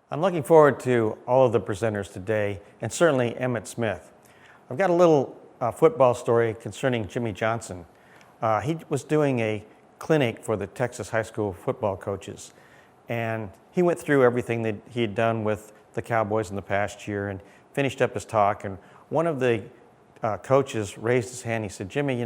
I'm looking forward to all of the presenters today, and certainly Emmitt Smith. I've got a little football story concerning Jimmy Johnson. He was doing a clinic for the Texas high school football coaches, and he went through everything that he had done with the Cowboys in the past year and finished up his talk. And one of the coaches raised his hand. He said, "Jimmy,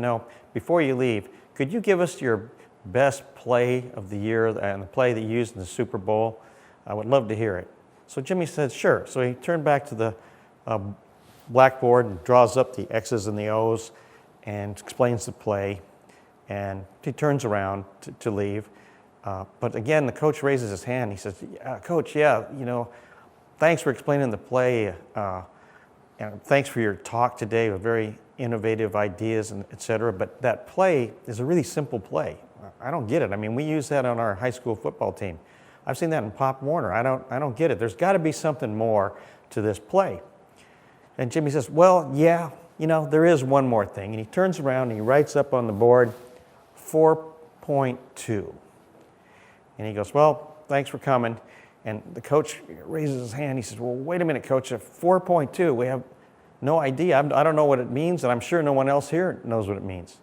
before you leave, could you give us your best play of the year and the play that you used in the Super Bowl? I would love to hear it." So Jimmy said, "Sure." So he turned back to the blackboard and draws up the X's and the O's and explains the play. And he turns around to leave. But again, the coach raises his hand. He says, "Coach, thanks for explaining the play. And thanks for your talk today with very innovative ideas, and et cetera. But that play is a really simple play. I don't get it. I mean, we use that on our high school football team. I've seen that in Pop Warner. I don't get it. There's got to be something more to this play." And Jimmy says, "Well, yeah, there is one more thing." And he turns around and he writes up on the board 4.2. And he goes, "Well, thanks for coming." And the coach raises his hand. He says, "Well, wait a minute, Coach, 4.2, we have no idea. I don't know what it means, and I'm sure no one else here knows what it means."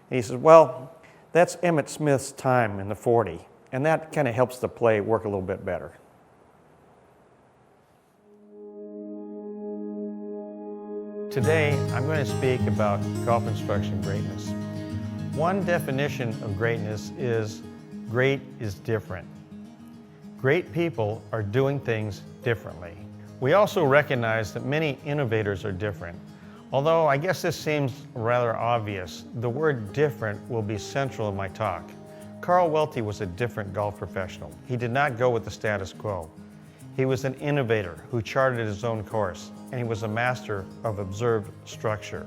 And he says, "Well, that's Emmitt Smith's time in the 40, and that kind of helps the play work a little bit better." Today, I'm going to speak about golf instruction greatness. One definition of greatness is great is different. Great people are doing things differently. We also recognize that many innovators are different. Although I guess this seems rather obvious, the word different will be central in my talk. Carl Welty was a different golf professional. He did not go with the status quo. He was an innovator who charted his own course, and he was a master of observed structure.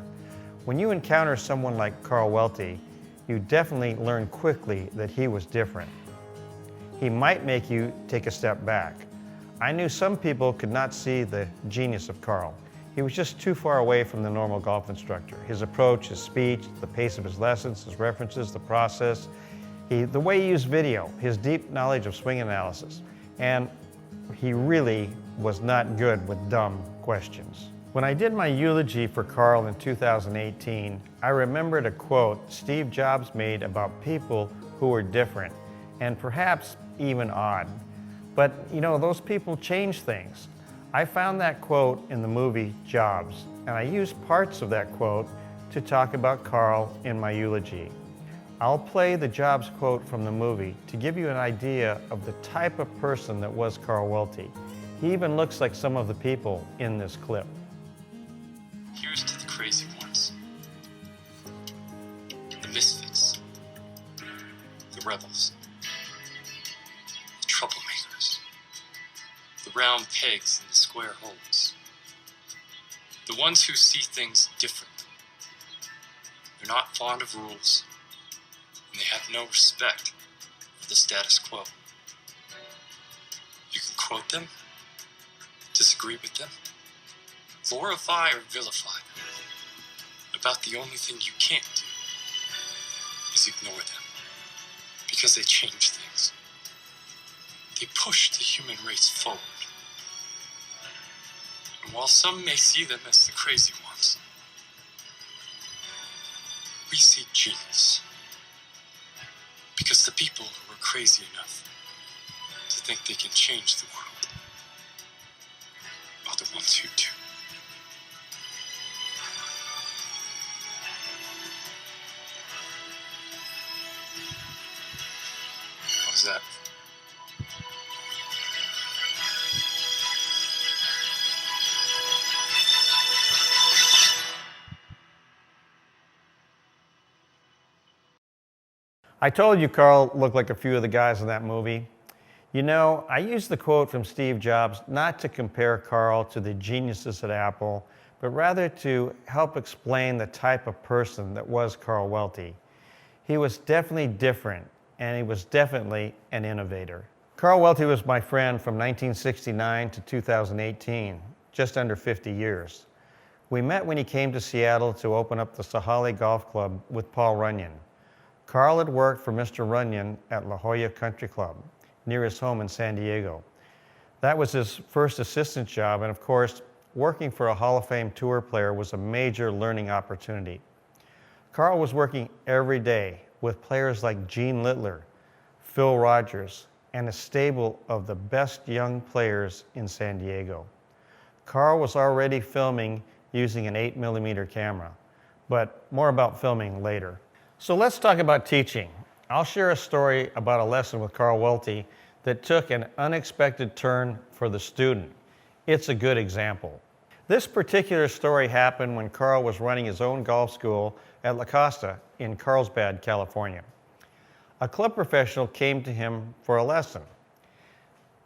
When you encounter someone like Carl Welty, you definitely learn quickly that he was different. He might make you take a step back. I knew some people could not see the genius of Carl. He was just too far away from the normal golf instructor. His approach, his speech, the pace of his lessons, his references, the process, the way he used video, his deep knowledge of swing analysis, and he really was not good with dumb questions. When I did my eulogy for Carl in 2018, I remembered a quote Steve Jobs made about people who were different and perhaps even odd. But those people change things. I found that quote in the movie Jobs, and I used parts of that quote to talk about Carl in my eulogy. I'll play the Jobs quote from the movie to give you an idea of the type of person that was Carl Welty. He even looks like some of the people in this clip. Here's to the crazy ones, the misfits, the rebels, the troublemakers, the round pegs in the square holes, the ones who see things differently. They're not fond of rules, and they have no respect for the status quo. You can quote them, disagree with them, glorify or vilify them. About the only thing you can't do is ignore them, because they change things. They push the human race forward. And while some may see them as the crazy ones, we see genius. Because the people who are crazy enough to think they can change the world are the ones who do. What was that? I told you Carl looked like a few of the guys in that movie. I used the quote from Steve Jobs not to compare Carl to the geniuses at Apple, but rather to help explain the type of person that was Carl Welty. He was definitely different, and he was definitely an innovator. Carl Welty was my friend from 1969 to 2018, just under 50 years. We met when he came to Seattle to open up the Sahali Golf Club with Paul Runyon. Carl had worked for Mr. Runyon at La Jolla Country Club, near his home in San Diego. That was his first assistant job, and of course, working for a Hall of Fame tour player was a major learning opportunity. Carl was working every day with players like Gene Littler, Phil Rogers, and a stable of the best young players in San Diego. Carl was already filming using an 8mm camera, but more about filming later. So let's talk about teaching. I'll share a story about a lesson with Carl Welty that took an unexpected turn for the student. It's a good example. This particular story happened when Carl was running his own golf school at La Costa in Carlsbad, California. A club professional came to him for a lesson.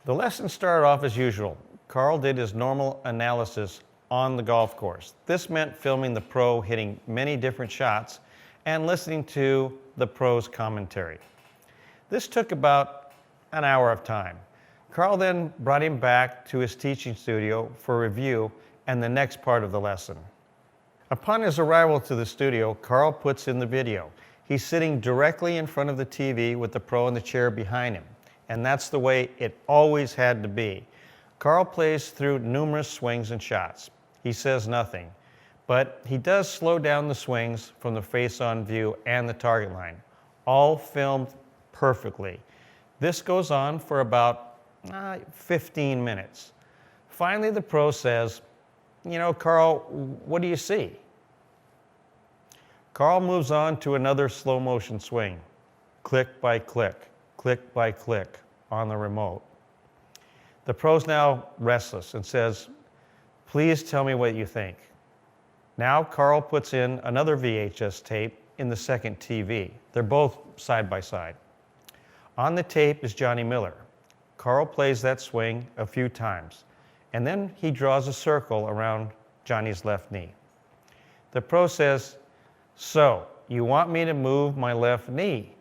The lesson started off as usual. Carl did his normal analysis on the golf course. This meant filming the pro hitting many different shots and listening to the pro's commentary. This took about an hour of time. Carl then brought him back to his teaching studio for review and the next part of the lesson. Upon his arrival to the studio, Carl puts in the video. He's sitting directly in front of the TV with the pro in the chair behind him, and that's the way it always had to be. Carl plays through numerous swings and shots. He says nothing, but he does slow down the swings from the face-on view and the target line, all filmed perfectly. This goes on for about 15 minutes. Finally, the pro says, "You know, Carl, what do you see?" Carl moves on to another slow motion swing, click by click on the remote. The pro's now restless and says, "Please tell me what you think." Now Carl puts in another VHS tape in the second TV. They're both side by side. On the tape is Johnny Miller. Carl plays that swing a few times, and then he draws a circle around Johnny's left knee. The pro says, "So, you want me to move my left knee?"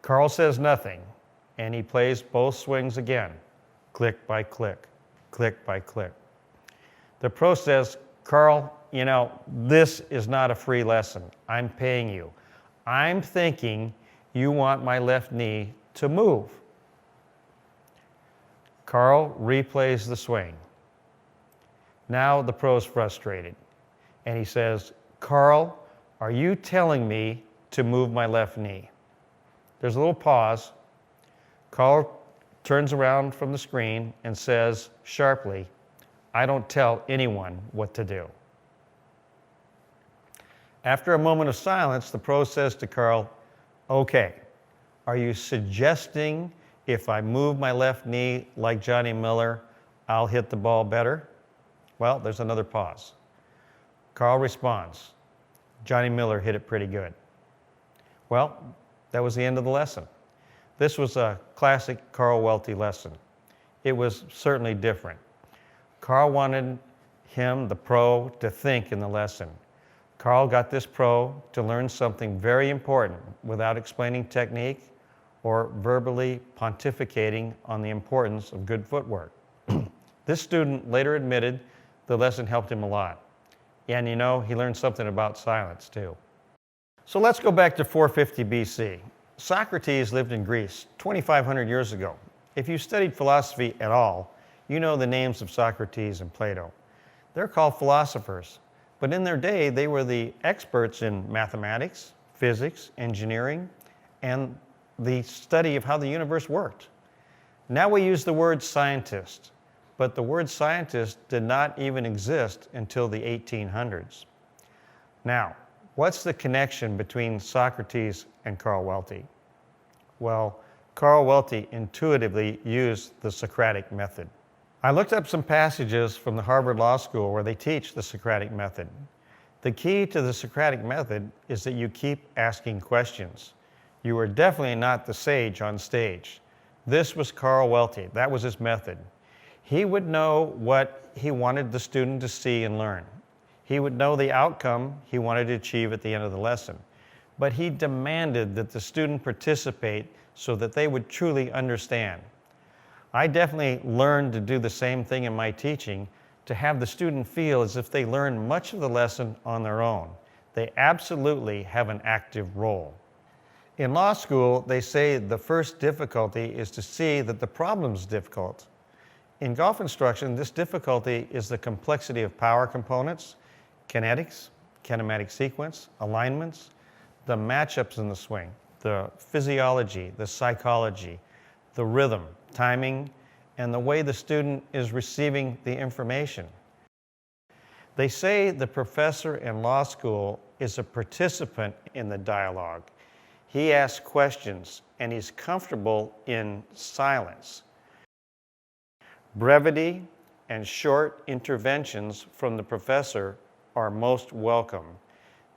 Carl says nothing, and he plays both swings again, click by click by click. The pro says, "Carl, you know, this is not a free lesson. I'm paying you. I'm thinking you want my left knee to move." Carl replays the swing. Now the pro's frustrated, and he says, "Carl, are you telling me to move my left knee?" There's a little pause. Carl turns around from the screen and says sharply, "I don't tell anyone what to do." After a moment of silence, the pro says to Carl, "Okay, are you suggesting if I move my left knee like Johnny Miller, I'll hit the ball better?" Well, there's another pause. Carl responds, "Johnny Miller hit it pretty good." Well, that was the end of the lesson. This was a classic Carl Welty lesson. It was certainly different. Carl wanted him, the pro, to think in the lesson. Carl got this pro to learn something very important without explaining technique or verbally pontificating on the importance of good footwork. This student later admitted the lesson helped him a lot. And you know, he learned something about silence too. So let's go back to 450 BC. Socrates lived in Greece 2,500 years ago. If you studied philosophy at all, you know the names of Socrates and Plato. They're called philosophers, but in their day, they were the experts in mathematics, physics, engineering, and the study of how the universe worked. Now we use the word scientist, but the word scientist did not even exist until the 1800s. Now, what's the connection between Socrates and Carl Welty? Well, Carl Welty intuitively used the Socratic method. I looked up some passages from the Harvard Law School where they teach the Socratic method. The key to the Socratic method is that you keep asking questions. You are definitely not the sage on stage. This was Carl Welty. That was his method. He would know what he wanted the student to see and learn. He would know the outcome he wanted to achieve at the end of the lesson. But he demanded that the student participate so that they would truly understand. I definitely learned to do the same thing in my teaching, to have the student feel as if they learned much of the lesson on their own. They absolutely have an active role. In law school, they say the first difficulty is to see that the problem is difficult. In golf instruction, this difficulty is the complexity of power components, kinetics, kinematic sequence, alignments, the matchups in the swing, the physiology, the psychology, the rhythm, timing, and the way the student is receiving the information. They say the professor in law school is a participant in the dialogue. He asks questions, and he's comfortable in silence. Brevity and short interventions from the professor are most welcome.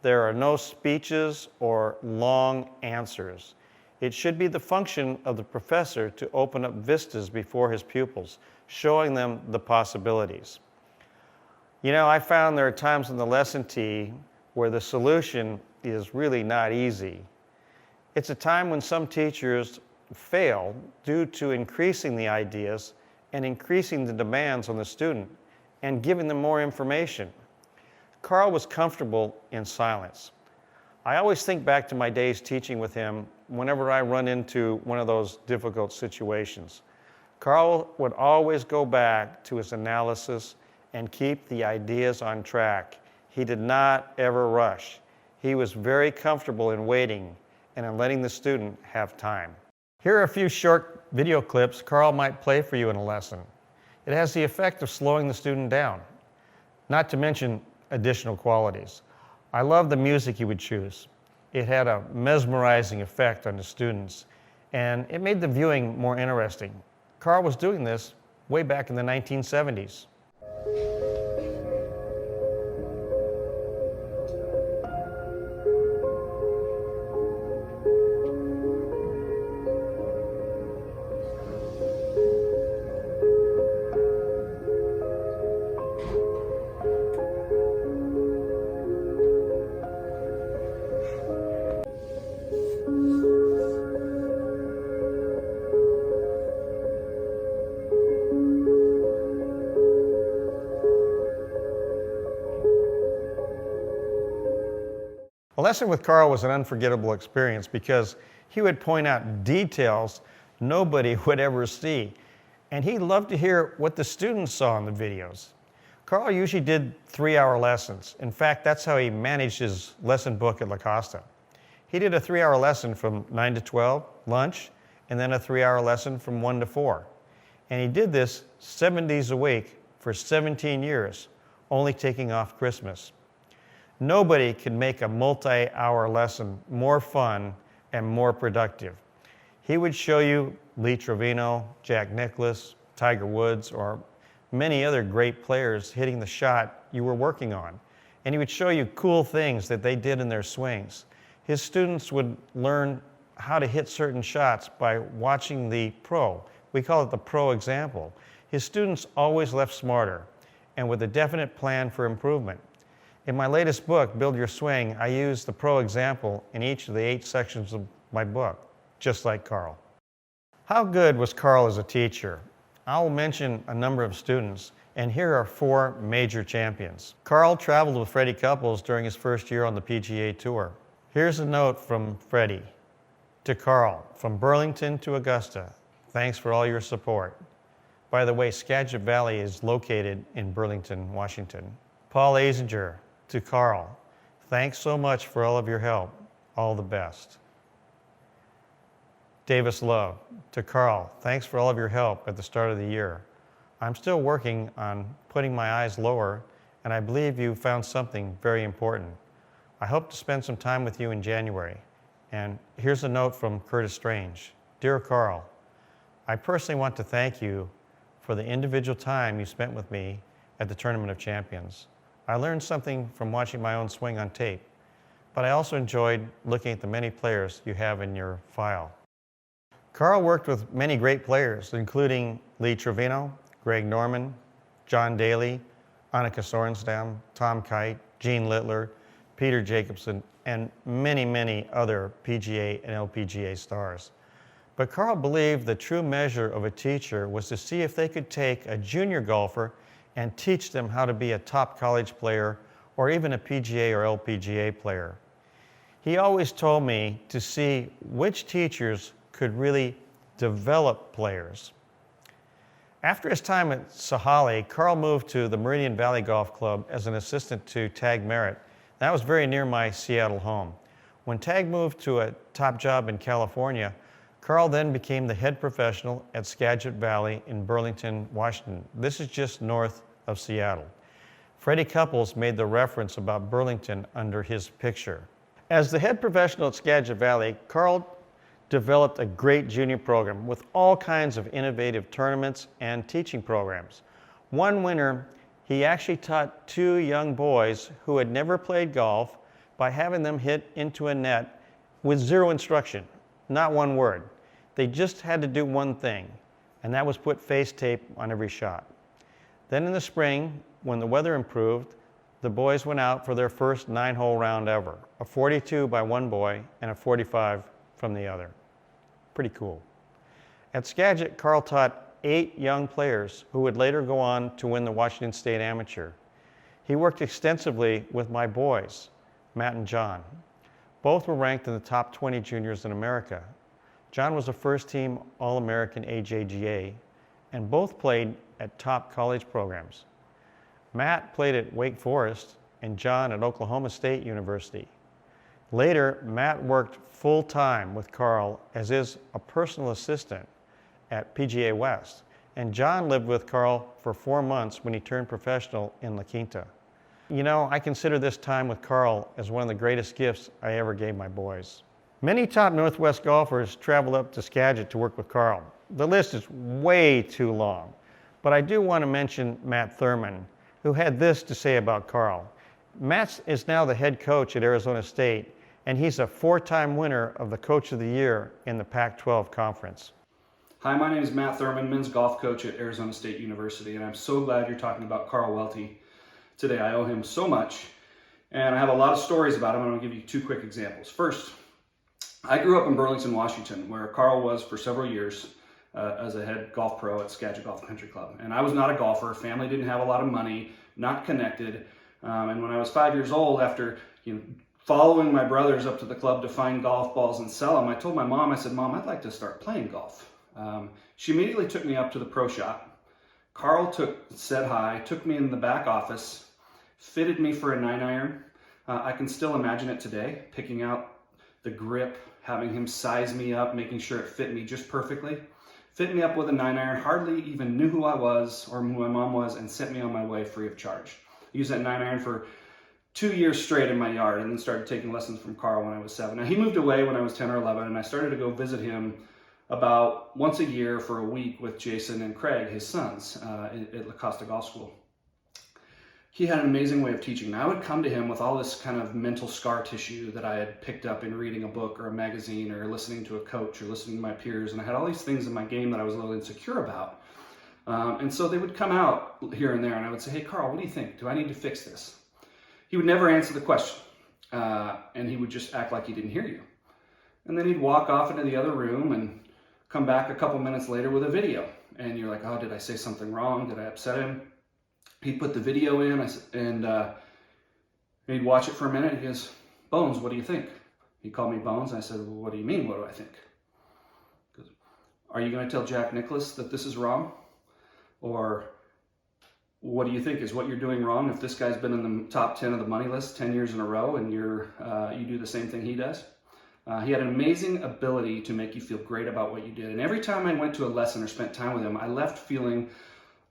There are no speeches or long answers. It should be the function of the professor to open up vistas before his pupils, showing them the possibilities. You know, I found there are times in the lesson tee where the solution is really not easy. It's a time when some teachers fail due to increasing the ideas and increasing the demands on the student and giving them more information. Carl was comfortable in silence. I always think back to my days teaching with him whenever I run into one of those difficult situations. Carl would always go back to his analysis and keep the ideas on track. He did not ever rush. He was very comfortable in waiting and in letting the student have time. Here are a few short video clips Carl might play for you in a lesson. It has the effect of slowing the student down, not to mention additional qualities. I love the music he would choose. It had a mesmerizing effect on the students, and it made the viewing more interesting. Carl was doing this way back in the 1970s. A lesson with Carl was an unforgettable experience because he would point out details nobody would ever see, and he loved to hear what the students saw in the videos. Carl usually did 3-hour lessons. In fact, that's how he managed his lesson book at La Costa. He did a 3-hour lesson from 9 to 12, lunch, and then a 3-hour lesson from 1 to 4. And he did this 7 days a week for 17 years, only taking off Christmas. Nobody can make a multi-hour lesson more fun and more productive. He would show you Lee Trevino, Jack Nicklaus, Tiger Woods, or many other great players hitting the shot you were working on. And he would show you cool things that they did in their swings. His students would learn how to hit certain shots by watching the pro. We call it the pro example. His students always left smarter and with a definite plan for improvement. In my latest book, Build Your Swing, I use the pro example in each of the 8 sections of my book, just like Carl. How good was Carl as a teacher? I will mention a number of students, and here are 4 major champions. Carl traveled with Freddie Couples during his first year on the PGA Tour. Here's a note from Freddie. To Carl, from Burlington to Augusta, thanks for all your support. By the way, Skagit Valley is located in Burlington, Washington. Paul Azinger, to Carl, thanks so much for all of your help. All the best. Davis Love, to Carl, thanks for all of your help at the start of the year. I'm still working on putting my eyes lower, and I believe you found something very important. I hope to spend some time with you in January. And here's a note from Curtis Strange. Dear Carl, I personally want to thank you for the individual time you spent with me at the Tournament of Champions. I learned something from watching my own swing on tape, but I also enjoyed looking at the many players you have in your file. Carl worked with many great players, including Lee Trevino, Greg Norman, John Daly, Annika Sorenstam, Tom Kite, Gene Littler, Peter Jacobson, and many, many other PGA and LPGA stars. But Carl believed the true measure of a teacher was to see if they could take a junior golfer and teach them how to be a top college player or even a PGA or LPGA player. He always told me to see which teachers could really develop players. After his time at Sahalee, Carl moved to the Meridian Valley Golf Club as an assistant to Tag Merritt. That was very near my Seattle home. When Tag moved to a top job in California, Carl then became the head professional at Skagit Valley in Burlington, Washington. This is just north of Seattle. Freddie Couples made the reference about Burlington under his picture. As the head professional at Skagit Valley, Carl developed a great junior program with all kinds of innovative tournaments and teaching programs. One winter, he actually taught 2 young boys who had never played golf by having them hit into a net with 0 instruction, not one word. They just had to do one thing, and that was put face tape on every shot. Then in the spring, when the weather improved, the boys went out for their first 9-hole round ever, a 42 by one boy and a 45 from the other. Pretty cool. At Skagit, Carl taught 8 young players who would later go on to win the Washington State Amateur. He worked extensively with my boys, Matt and John. Both were ranked in the top 20 juniors in America. John was a first-team All-American AJGA, and both played at top college programs. Matt played at Wake Forest and John at Oklahoma State University. Later, Matt worked full-time with Carl as a personal assistant at PGA West, and John lived with Carl for 4 months when he turned professional in La Quinta. You know, I consider this time with Carl as one of the greatest gifts I ever gave my boys. Many top Northwest golfers traveled up to Skagit to work with Carl. The list is way too long, but I do want to mention Matt Thurman, who had this to say about Carl. Matt is now the head coach at Arizona State, and he's a 4-time winner of the Coach of the Year in the Pac-12 Conference. Hi, my name is Matt Thurman, men's golf coach at Arizona State University, and I'm so glad you're talking about Carl Welty today. I owe him so much, and I have a lot of stories about him, and I'm going to give you 2 quick examples. First, I grew up in Burlington, Washington, where Carl was for several years as a head golf pro at Skagit Golf Country Club. And I was not a golfer. Family didn't have a lot of money, not connected. And when I was 5 years old, after following my brothers up to the club to find golf balls and sell them, I told my mom, I said, "Mom, I'd like to start playing golf." She immediately took me up to the pro shop. Carl said hi, took me in the back office, fitted me for a 9-iron. I can still imagine it today, picking out the grip, having him size me up, making sure it fit me just perfectly. Fit me up with a 9-iron, hardly even knew who I was or who my mom was, and sent me on my way free of charge. I used that 9-iron for 2 years straight in my yard, and then started taking lessons from Carl when I was 7. Now, he moved away when I was 10 or 11, and I started to go visit him about once a year for a week with Jason and Craig, his sons, at La Costa Golf School. He had an amazing way of teaching. And I would come to him with all this kind of mental scar tissue that I had picked up in reading a book or a magazine or listening to a coach or listening to my peers. And I had all these things in my game that I was a little insecure about. And so they would come out here and there, and I would say, "Hey, Carl, what do you think? Do I need to fix this?" He would never answer the question. And he would just act like he didn't hear you. And then he'd walk off into the other room and come back a couple minutes later with a video. And you're like, "Oh, did I say something wrong? Did I upset him?" He'd put the video in, and he'd watch it for a minute. He goes, "Bones, what do you think?" He called me Bones, and I said, "Well, what do you mean, what do I think?" He goes, "Are you going to tell Jack Nicklaus that this is wrong? Or what do you think is what you're doing wrong if this guy's been in the top 10 of the money list 10 years in a row and you do the same thing he does?" He had an amazing ability to make you feel great about what you did. And every time I went to a lesson or spent time with him, I left feeling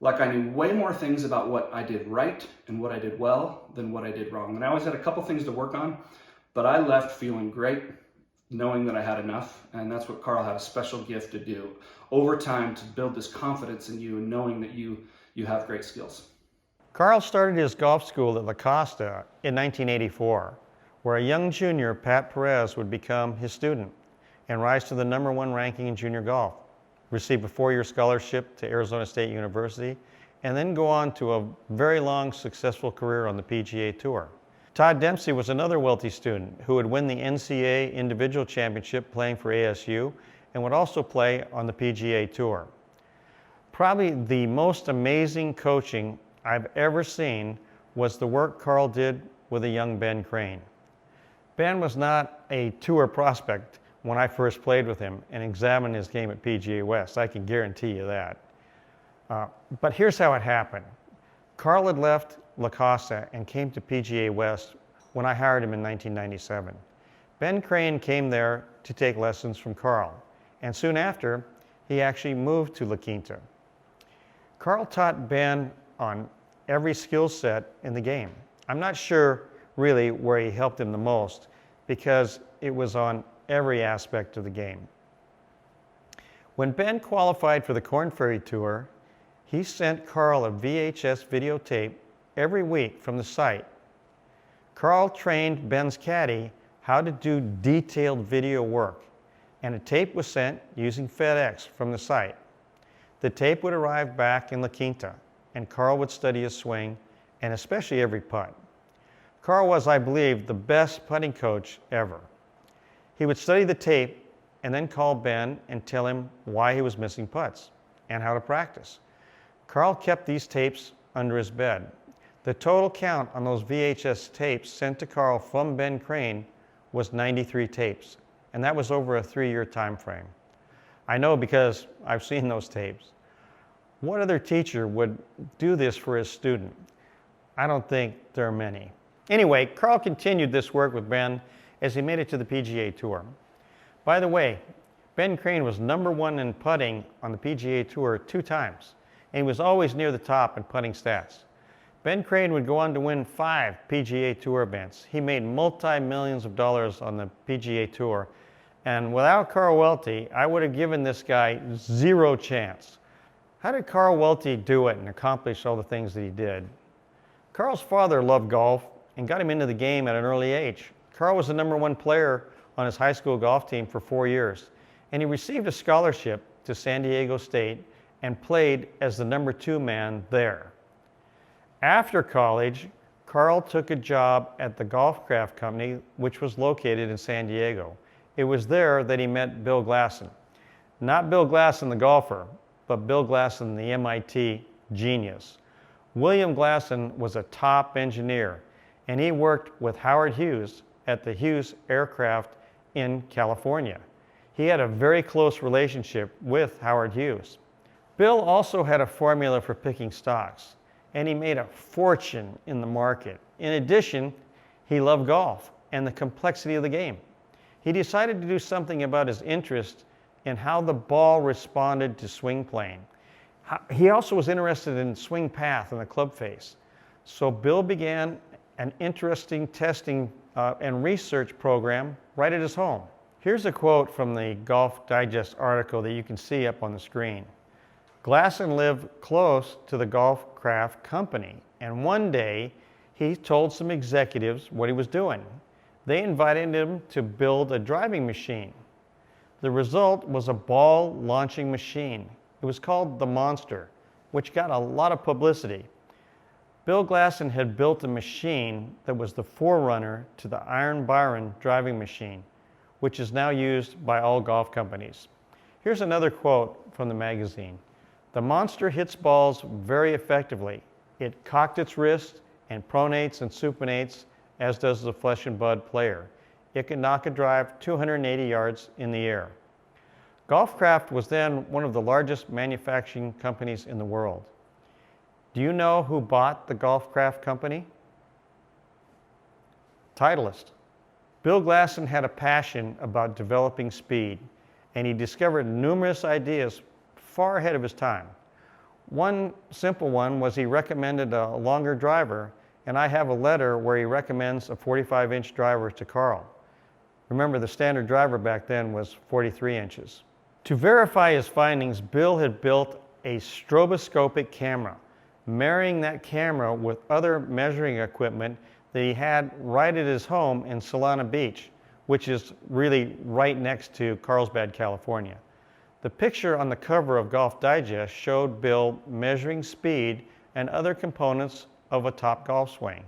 like I knew way more things about what I did right and what I did well than what I did wrong. And I always had a couple things to work on, but I left feeling great, knowing that I had enough. And that's what Carl had a special gift to do over time, to build this confidence in you and knowing that you have great skills. Carl started his golf school at La Costa in 1984, where a young junior, Pat Perez, would become his student and rise to the #1 ranking in junior golf, receive a 4-year scholarship to Arizona State University, and then go on to a very long, successful career on the PGA Tour. Todd Dempsey was another Welty student who would win the NCAA Individual Championship playing for ASU and would also play on the PGA Tour. Probably the most amazing coaching I've ever seen was the work Carl did with a young Ben Crane. Ben was not a tour prospect when I first played with him and examined his game at PGA West. I can guarantee you that. But here's how it happened. Carl had left La Costa and came to PGA West when I hired him in 1997. Ben Crane came there to take lessons from Carl, and soon after, he actually moved to La Quinta. Carl taught Ben on every skill set in the game. I'm not sure really where he helped him the most because it was on every aspect of the game. When Ben qualified for the Korn Ferry Tour, he sent Carl a VHS videotape every week from the site. Carl trained Ben's caddy how to do detailed video work, and a tape was sent using FedEx from the site. The tape would arrive back in La Quinta, and Carl would study his swing, and especially every putt. Carl was, I believe, the best putting coach ever. He would study the tape and then call Ben and tell him why he was missing putts and how to practice. Carl kept these tapes under his bed. The total count on those VHS tapes sent to Carl from Ben Crane was 93 tapes, and that was over a 3-year time frame. I know because I've seen those tapes. What other teacher would do this for his student? I don't think there are many. Anyway, Carl continued this work with Ben as he made it to the PGA Tour. By the way, Ben Crane was #1 in putting on the PGA Tour 2 times, and he was always near the top in putting stats. Ben Crane would go on to win 5 PGA Tour events. He made multi-millions of dollars on the PGA Tour, and without Carl Welty, I would have given this guy 0 chance. How did Carl Welty do it and accomplish all the things that he did? Carl's father loved golf and got him into the game at an early age. Carl was the #1 player on his high school golf team for 4 years, and he received a scholarship to San Diego State and played as the #2 man there. After college, Carl took a job at the Golf Craft Company, which was located in San Diego. It was there that he met Bill Glaston. Not Bill Glaston the golfer, but Bill Glaston the MIT genius. William Glaston was a top engineer, and he worked with Howard Hughes at the Hughes Aircraft in California. He had a very close relationship with Howard Hughes. Bill also had a formula for picking stocks, and he made a fortune in the market. In addition, he loved golf and the complexity of the game. He decided to do something about his interest in how the ball responded to swing plane. He also was interested in swing path and the club face. So Bill began an interesting testing and research program right at his home. Here's a quote from the Golf Digest article that you can see up on the screen. Glaston lived close to the Golf Craft Company, and one day he told some executives what he was doing. They invited him to build a driving machine. The result was a ball launching machine. It was called the Monster, which got a lot of publicity. Bill Glaston had built a machine that was the forerunner to the Iron Byron driving machine, which is now used by all golf companies. Here's another quote from the magazine. The Monster hits balls very effectively. It cocked its wrist and pronates and supinates, as does the flesh and blood player. It can knock a drive 280 yards in the air. Golfcraft was then one of the largest manufacturing companies in the world. Do you know who bought the Golfcraft company? Titleist. Bill Glaston had a passion about developing speed, and he discovered numerous ideas far ahead of his time. One simple one was he recommended a longer driver, and I have a letter where he recommends a 45-inch driver to Carl. Remember, the standard driver back then was 43 inches. To verify his findings, Bill had built a stroboscopic camera, marrying that camera with other measuring equipment that he had right at his home in Solana Beach, which is really right next to Carlsbad, California. The picture on the cover of Golf Digest showed Bill measuring speed and other components of a top golf swing.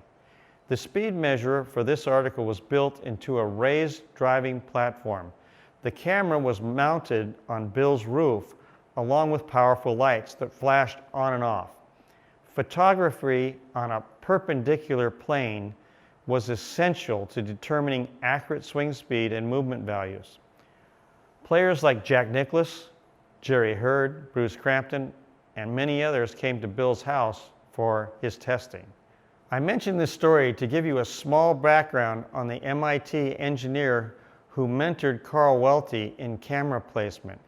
The speed measurer for this article was built into a raised driving platform. The camera was mounted on Bill's roof along with powerful lights that flashed on and off. Photography on a perpendicular plane was essential to determining accurate swing speed and movement values. Players like Jack Nicklaus, Jerry Hurd, Bruce Crampton, and many others came to Bill's house for his testing. I mention this story to give you a small background on the MIT engineer who mentored Carl Welty in camera placement.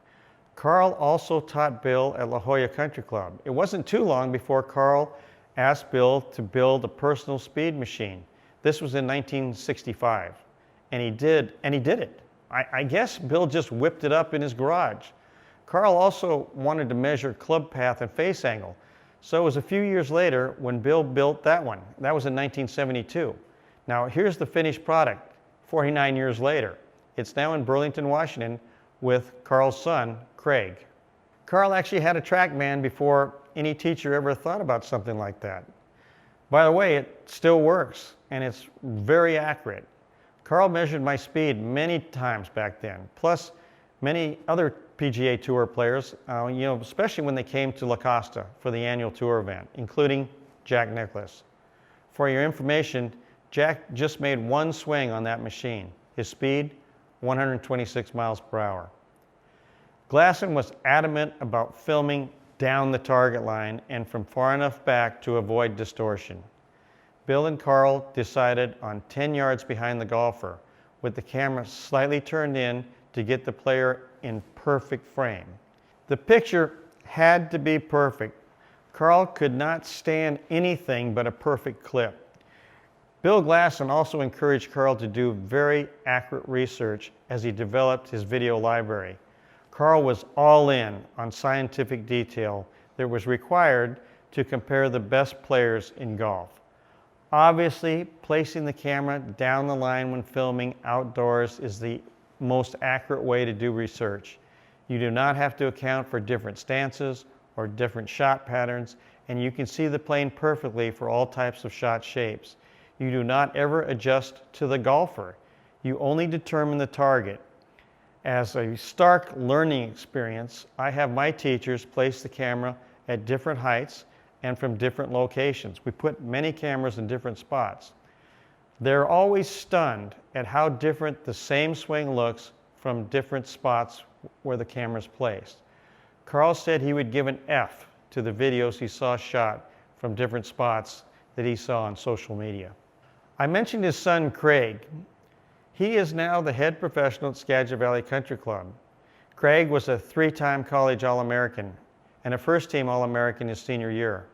Carl also taught Bill at La Jolla Country Club. It wasn't too long before Carl asked Bill to build a personal speed machine. This was in 1965, and he did it. I guess Bill just whipped it up in his garage. Carl also wanted to measure club path and face angle, so it was a few years later when Bill built that one. That was in 1972. Now here's the finished product, 49 years later. It's now in Burlington, Washington, with Carl's son, Craig. Carl actually had a TrackMan before any teacher ever thought about something like that. By the way, it still works, and it's very accurate. Carl measured my speed many times back then, plus many other PGA Tour players, especially when they came to La Costa for the annual tour event, including Jack Nicklaus. For your information, Jack just made one swing on that machine. His speed, 126 miles per hour. Glaston was adamant about filming down the target line and from far enough back to avoid distortion. Bill and Carl decided on 10 yards behind the golfer, with the camera slightly turned in to get the player in perfect frame. The picture had to be perfect. Carl could not stand anything but a perfect clip. Bill Glaston also encouraged Carl to do very accurate research as he developed his video library. Carl was all in on scientific detail that was required to compare the best players in golf. Obviously, placing the camera down the line when filming outdoors is the most accurate way to do research. You do not have to account for different stances or different shot patterns, and you can see the plane perfectly for all types of shot shapes. You do not ever adjust to the golfer. You only determine the target. As a stark learning experience, I have my teachers place the camera at different heights and from different locations. We put many cameras in different spots. They're always stunned at how different the same swing looks from different spots where the camera's placed. Carl said he would give an F to the videos he saw shot from different spots that he saw on social media. I mentioned his son, Craig. He is now the head professional at Skagit Valley Country Club. Craig was a 3-time college All-American and a first-team All-American his senior year.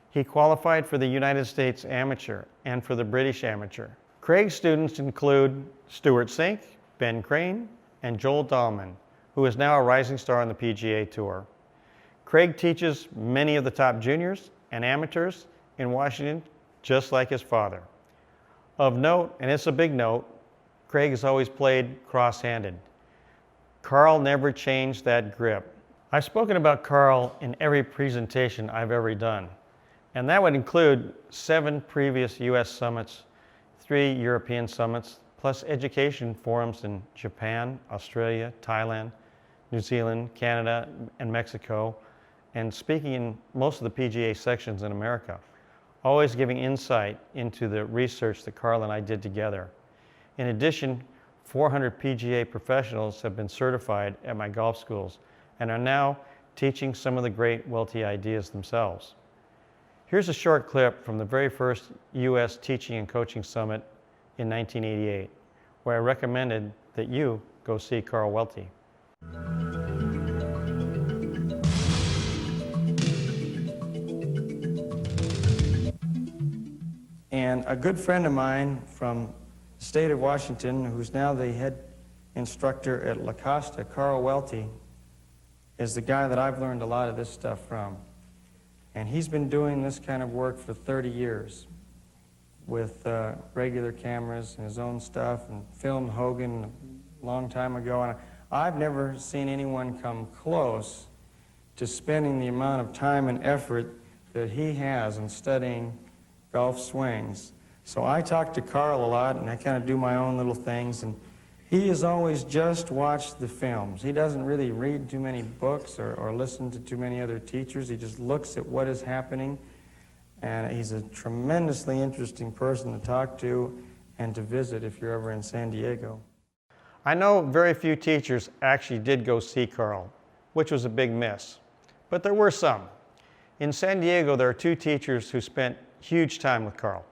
He qualified for the United States Amateur and for the British Amateur. Craig's students include Stuart Sink, Ben Crane, and Joel Dahlman, who is now a rising star on the PGA Tour. Craig teaches many of the top juniors and amateurs in Washington, just like his father. Of note, and it's a big note, Craig has always played cross-handed. Carl never changed that grip. I've spoken about Carl in every presentation I've ever done, and that would include 7 previous US summits, 3 European summits, plus education forums in Japan, Australia, Thailand, New Zealand, Canada, and Mexico, and speaking in most of the PGA sections in America, always giving insight into the research that Carl and I did together. In addition, 400 PGA professionals have been certified at my golf schools and are now teaching some of the great Welty ideas themselves. Here's a short clip from the very first U.S. Teaching and Coaching Summit in 1988, where I recommended that you go see Carl Welty. And a good friend of mine from the state of Washington, who's now the head instructor at La Costa, Carl Welty, is the guy that I've learned a lot of this stuff from. And he's been doing this kind of work for 30 years with regular cameras and his own stuff, and filmed Hogan a long time ago. And I've never seen anyone come close to spending the amount of time and effort that he has in studying golf swings. So I talk to Carl a lot, and I kind of do my own little things, and he has always just watched the films. He doesn't really read too many books or listen to too many other teachers. He just looks at what is happening, And he's a tremendously interesting person to talk to and to visit if you're ever in San Diego. I know very few teachers actually did go see Carl, which was a big miss, but there were some. In San Diego, there are two teachers who spent huge time with Carl.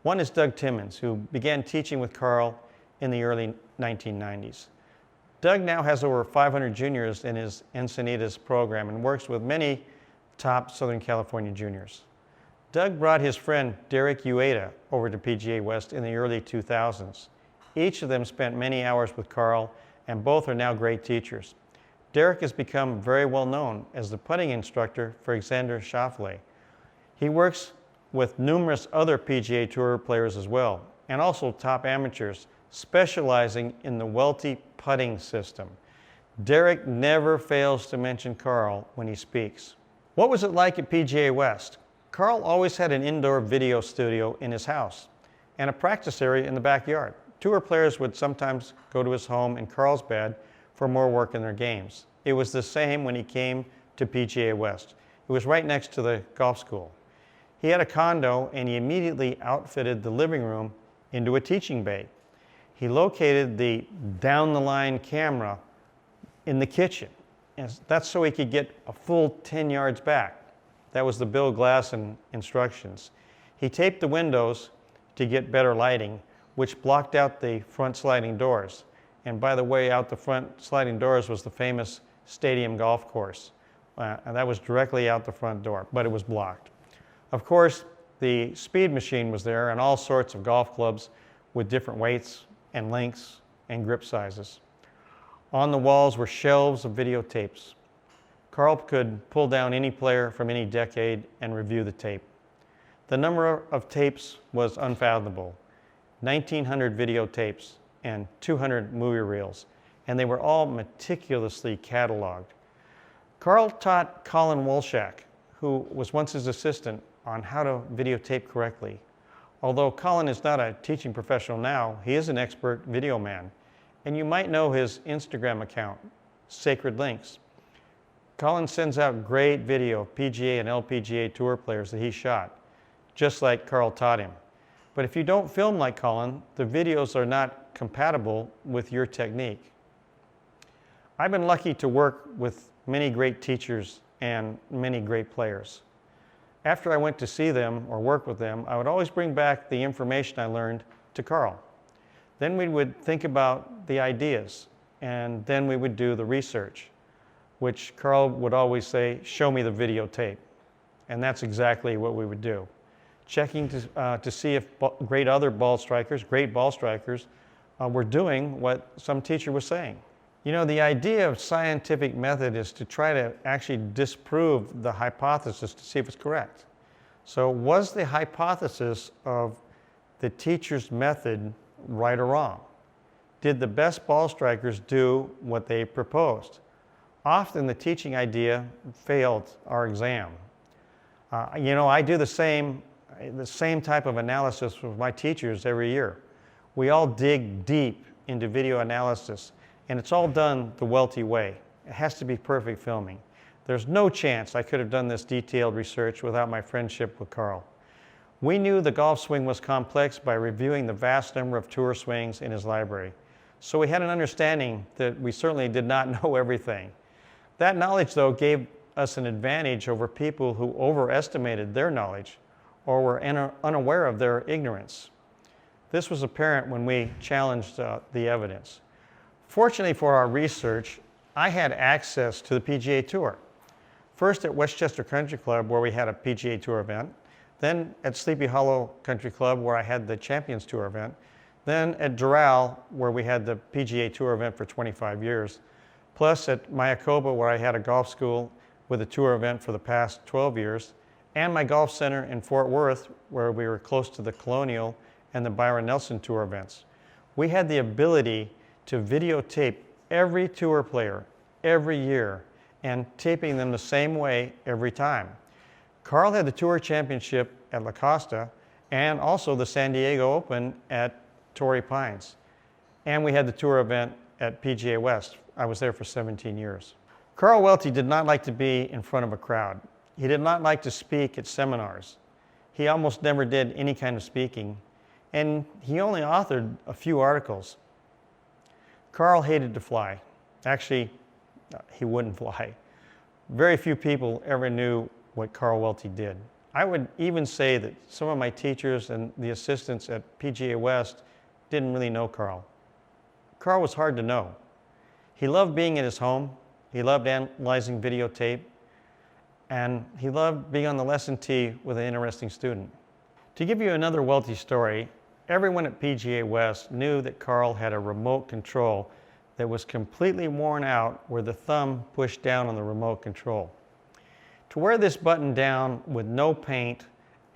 One is Doug Timmons, who began teaching with Carl in the early 1990s. Doug now has over 500 juniors in his Encinitas program and works with many top Southern California juniors. Doug brought his friend Derek Uyeda over to PGA West in the early 2000s. Each of them spent many hours with Carl, and both are now great teachers. Derek has become very well known as the putting instructor for Alexander Schauffele. He works with numerous other PGA Tour players as well, and also top amateurs, specializing in the Welty putting system. Derek never fails to mention Carl when he speaks. What was it like at PGA West? Carl always had an indoor video studio in his house and a practice area in the backyard. Tour players would sometimes go to his home in Carlsbad for more work in their games. It was the same when he came to PGA West. It was right next to the golf school. He had a condo and he immediately outfitted the living room into a teaching bay. He located the down-the-line camera in the kitchen. And that's so he could get a full 10 yards back. That was the Bill Glaston instructions. He taped the windows to get better lighting, which blocked out the front sliding doors. And by the way, out the front sliding doors was the famous stadium golf course. And that was directly out the front door, but it was blocked. Of course, the speed machine was there and all sorts of golf clubs with different weights and lengths and grip sizes. On the walls were shelves of videotapes. Carl could pull down any player from any decade and review the tape. The number of tapes was unfathomable. 1,900 videotapes and 200 movie reels, and they were all meticulously cataloged. Carl taught Colin Wolshak, who was once his assistant, on how to videotape correctly. Although Colin is not a teaching professional now, he is an expert video man, and you might know his Instagram account, Sacred Links. Colin sends out great video of PGA and LPGA Tour players that he shot, just like Carl taught him. But if you don't film like Colin, the videos are not compatible with your technique. I've been lucky to work with many great teachers and many great players. After I went to see them or work with them, I would always bring back the information I learned to Carl. Then we would think about the ideas, and then we would do the research, which Carl would always say, "Show me the videotape." And that's exactly what we would do. Checking to see if great ball strikers were doing what some teacher was saying. You know, the idea of scientific method is to try to actually disprove the hypothesis to see if it's correct. So was the hypothesis of the teacher's method right or wrong? Did the best ball strikers do what they proposed? Often the teaching idea failed our exam. You know, I do the same type of analysis with my teachers every year. We all dig deep into video analysis, and it's all done the Welty way. It has to be perfect filming. There's no chance I could have done this detailed research without my friendship with Carl. We knew the golf swing was complex by reviewing the vast number of tour swings in his library. So we had an understanding that we certainly did not know everything. That knowledge, though, gave us an advantage over people who overestimated their knowledge or were unaware of their ignorance. This was apparent when we challenged the evidence. Fortunately for our research, I had access to the PGA Tour. First at Westchester Country Club, where we had a PGA Tour event, then at Sleepy Hollow Country Club, where I had the Champions Tour event, then at Doral, where we had the PGA Tour event for 25 years, plus at Mayakoba, where I had a golf school with a tour event for the past 12 years, and my golf center in Fort Worth, where we were close to the Colonial and the Byron Nelson Tour events. We had the ability to videotape every tour player every year and taping them the same way every time. Carl had the Tour Championship at La Costa and also the San Diego Open at Torrey Pines. And we had the tour event at PGA West. I was there for 17 years. Carl Welty did not like to be in front of a crowd. He did not like to speak at seminars. He almost never did any kind of speaking, and he only authored a few articles. Carl hated to fly. Actually, he wouldn't fly. Very few people ever knew what Carl Welty did. I would even say that some of my teachers and the assistants at PGA West didn't really know Carl. Carl was hard to know. He loved being at his home. He loved analyzing videotape. And he loved being on the lesson tee with an interesting student. To give you another Welty story, everyone at PGA West knew that Carl had a remote control that was completely worn out where the thumb pushed down on the remote control. To wear this button down with no paint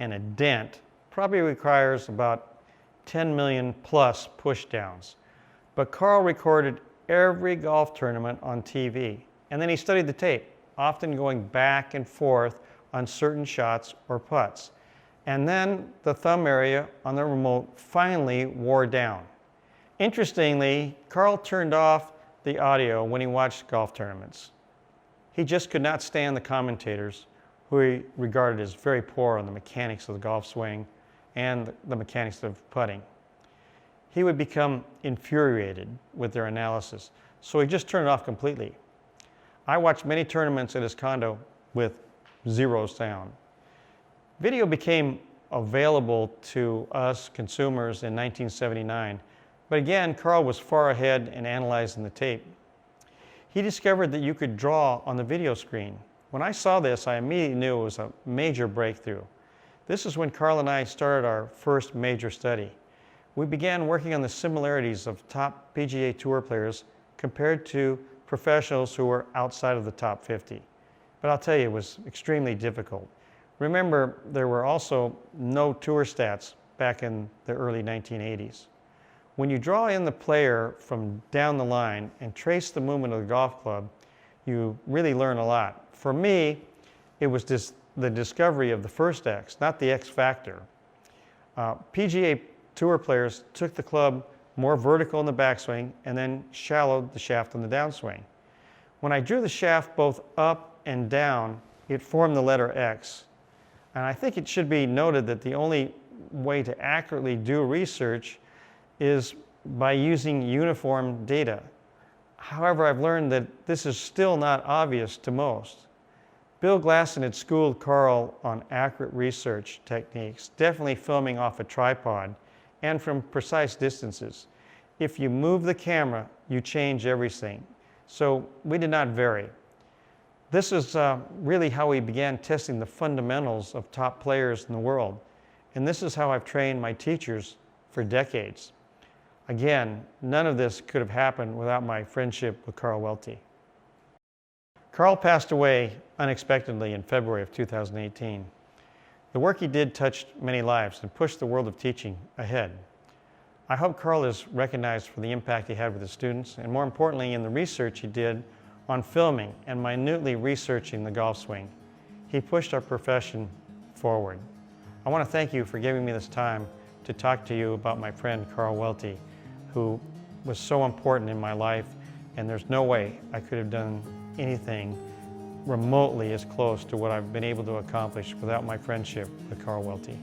and a dent probably requires about 10 million plus push downs. But Carl recorded every golf tournament on TV, and then he studied the tape, often going back and forth on certain shots or putts. And then the thumb area on the remote finally wore down. Interestingly, Carl turned off the audio when he watched golf tournaments. He just could not stand the commentators, who he regarded as very poor on the mechanics of the golf swing and the mechanics of putting. He would become infuriated with their analysis, so he just turned it off completely. I watched many tournaments at his condo with zero sound. Video became available to us consumers in 1979, but again, Carl was far ahead in analyzing the tape. He discovered that you could draw on the video screen. When I saw this, I immediately knew it was a major breakthrough. This is when Carl and I started our first major study. We began working on the similarities of top PGA Tour players compared to professionals who were outside of the top 50. But I'll tell you, it was extremely difficult. Remember, there were also no tour stats back in the early 1980s. When you draw in the player from down the line and trace the movement of the golf club, you really learn a lot. For me, it was the discovery of the first X, not the X factor. PGA Tour players took the club more vertical in the backswing and then shallowed the shaft on the downswing. When I drew the shaft both up and down, it formed the letter X. And I think it should be noted that the only way to accurately do research is by using uniform data. However, I've learned that this is still not obvious to most. Bill Glaston had schooled Carl on accurate research techniques, definitely filming off a tripod and from precise distances. If you move the camera, you change everything. So we did not vary. This is really how we began testing the fundamentals of top players in the world. And this is how I've trained my teachers for decades. Again, none of this could have happened without my friendship with Carl Welty. Carl passed away unexpectedly in February of 2018. The work he did touched many lives and pushed the world of teaching ahead. I hope Carl is recognized for the impact he had with his students, and more importantly, in the research he did on filming and minutely researching the golf swing. He pushed our profession forward. I want to thank you for giving me this time to talk to you about my friend Carl Welty, who was so important in my life, and there's no way I could have done anything remotely as close to what I've been able to accomplish without my friendship with Carl Welty.